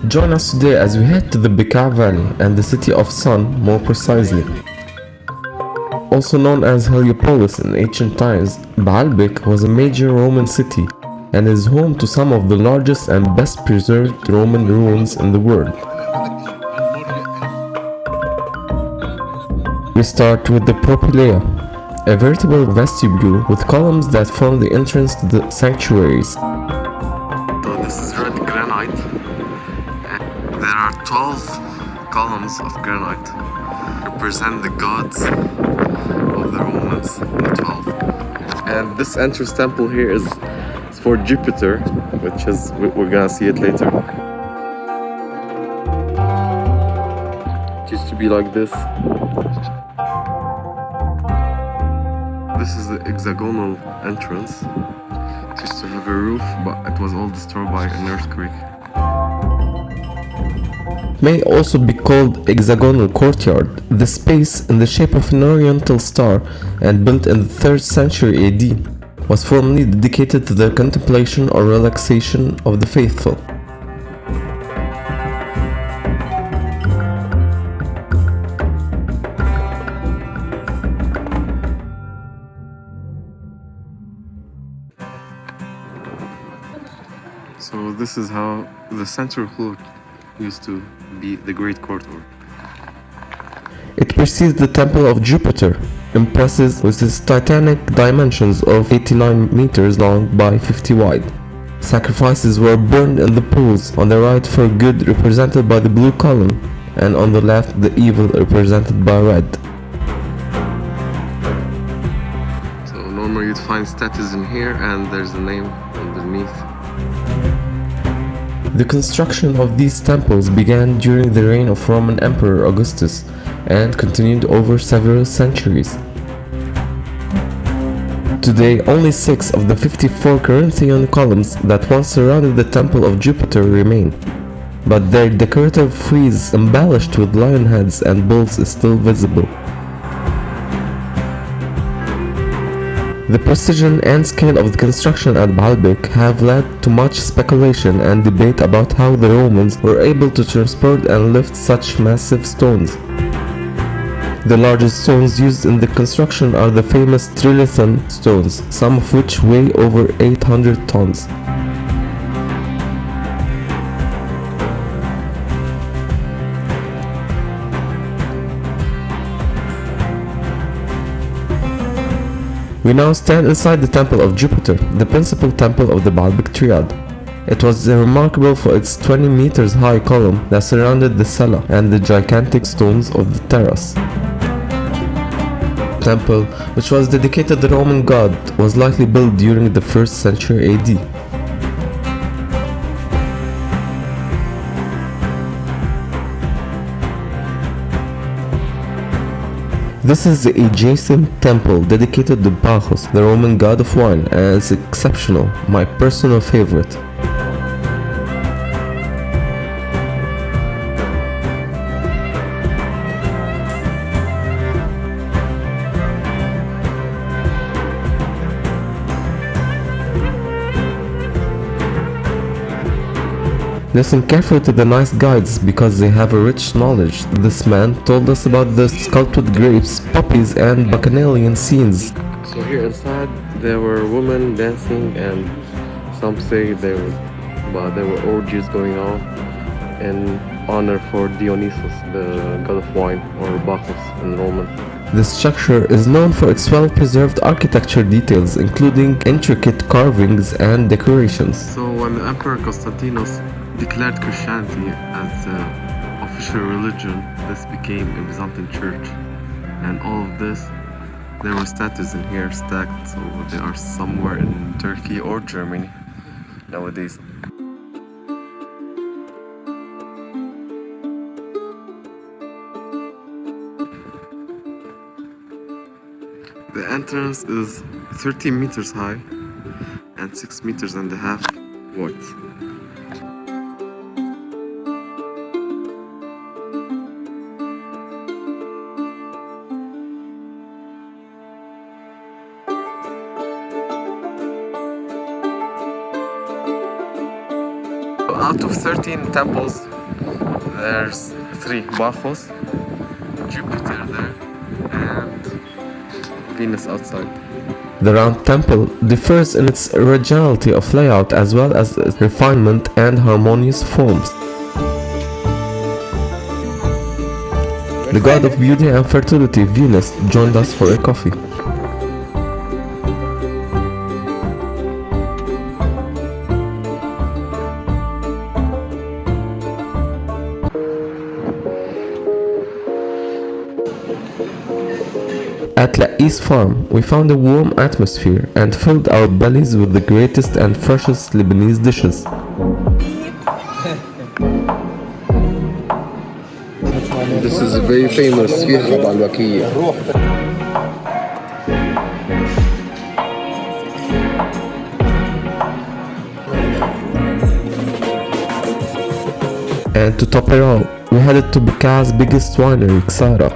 Join us today as we head to the Bekaa Valley and the city of Sun more precisely. Also known as Heliopolis in ancient times, Baalbek was a major Roman city and is home to some of the largest and best preserved Roman ruins in the world. We start with the Propylaea, a veritable vestibule with columns that form the entrance to the sanctuaries. So this is red granite. And there are 12 columns of granite represent the gods of the Romans, the 12. And this entrance temple here is for Jupiter, which is, we're gonna see it later. It used to be like this. This is the hexagonal entrance. It used to have a roof, but it was all destroyed by an earthquake. May also be called hexagonal courtyard. The space, in the shape of an oriental star and built in the 3rd century AD, was formerly dedicated to the contemplation or relaxation of the faithful. So this is how the central court used to be, the Great Courtyard. It precedes the Temple of Jupiter, impressive with its titanic dimensions of 89 meters long by 50 wide. Sacrifices were burned in the pools, on the right for good represented by the blue column, and on the left the evil represented by red. So normally you'd find statues in here and there's a name underneath. The construction of these temples began during the reign of Roman Emperor Augustus and continued over several centuries. Today, only 6 of the 54 Corinthian columns that once surrounded the Temple of Jupiter remain, but their decorative frieze embellished with lion heads and bulls is still visible. The precision and scale of the construction at Baalbek have led to much speculation and debate about how the Romans were able to transport and lift such massive stones. The largest stones used in the construction are the famous trilithon stones, some of which weigh over 800 tons. We now stand inside the Temple of Jupiter, the principal temple of the Baalbek triad. It was remarkable for its 20 meters high column that surrounded the cella and the gigantic stones of the terrace. The temple, which was dedicated to the Roman god, was likely built during the 1st century AD. This is the adjacent temple dedicated to Bacchus, the Roman god of wine, and it's exceptional, my personal favorite. Listen carefully to the nice guides because they have a rich knowledge. This man told us about the sculpted grapes, poppies and bacchanalian scenes. So here inside there were women dancing and some say there were orgies going on in honor for Dionysus, the god of wine, or Bacchus in Roman. The structure is known for its well-preserved architecture details, including intricate carvings and decorations. So when the Emperor Constantinos declared Christianity as the official religion, this became a Byzantine church. And all of this, there were statues in here stacked, so they are somewhere in Turkey or Germany nowadays. The entrance is 13 meters high and 6 meters and a half wide. Out of 13 temples There's three, Bacchus, Jupiter there, and Venus outside. The round temple differs in its originality of layout as well as its refinement and harmonious forms. The god of beauty and fertility, Venus, joined us for a coffee. At La'is Farm, we found a warm atmosphere and filled our bellies with the greatest and freshest Lebanese dishes. This is a very famous fiha balwakiya. And to top it all, we headed to Bekaa biggest winery, Ksara.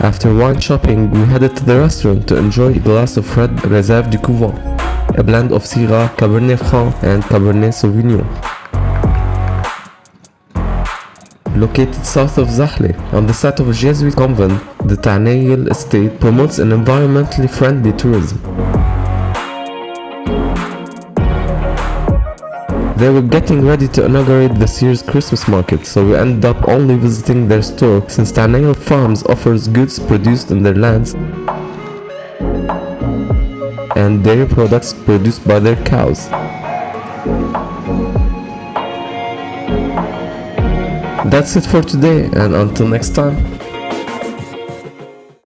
After wine shopping, we headed to the restaurant to enjoy a glass of red Réserve du Couvent, a blend of Syrah, Cabernet Franc and Cabernet Sauvignon. Located south of Zahle, on the site of a Jesuit convent, the Tanayil estate promotes an environmentally friendly tourism. They were getting ready to inaugurate this year's Christmas market, so we ended up only visiting their store since Tanayil Farms offers goods produced in their lands and dairy products produced by their cows. That's it for today, and until next time.